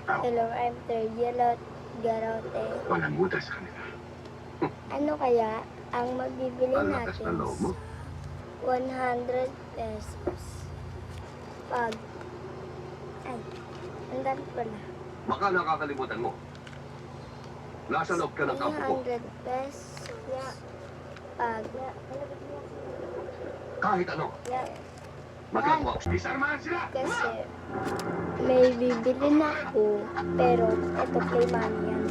tao. Hello, I'm Tergielot Garote. Walang muda sa kanila. Ano kaya ang mabibili Ang lakas natin ng loob mo. 100 pesos? Pag... Ay, ang dami pala. Baka nakakalimutan mo. Nasa loob ka ng kampo ko. 100 pesos. Pag... Kahit ano. Magagawa ko. Disarmahan sila! Kasi may bibili na ako, pero ito play money yan.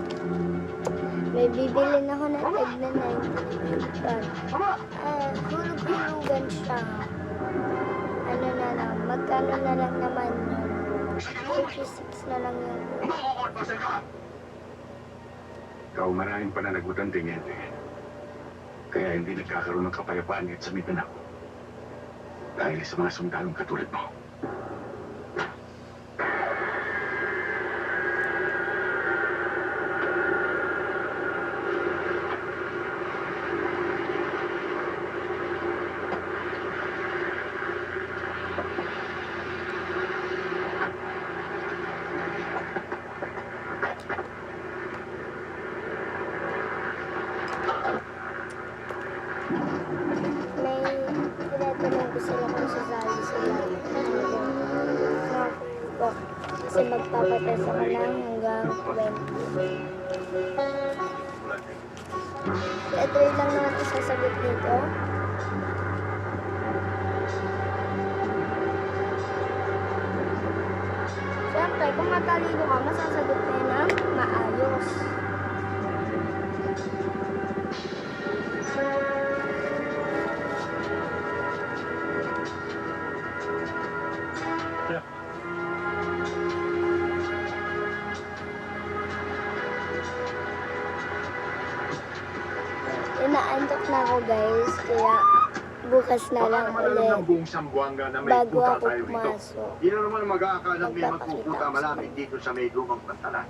May bibili na ako na tag na 90. Hulog-hulugan siya. Ano na lang, magkano na lang naman yun? 56 na lang yun. Ikaw maraming pananagutan, Teniente. Kaya hindi nagkakaroon ng kapayapaan at sa Mindanao. Dahil sa mga sundalong katulad mo. May tinatanong ko sila kung sasali sila. Kasi magpapatay sa kanang hanggang 20. Ito lang naman isasagot dito. Siyempre, kung matalino ka, masasagot na yun ng maayos. Inaantok na ako guys, kaya bukas na lang ulit buong Sambuanga na may bago puta ako tayo rito. pumasok. Hindi na naman mag-aakala may Magpapakita magpupunta ako sa malamig dito sa may lumang pantalan.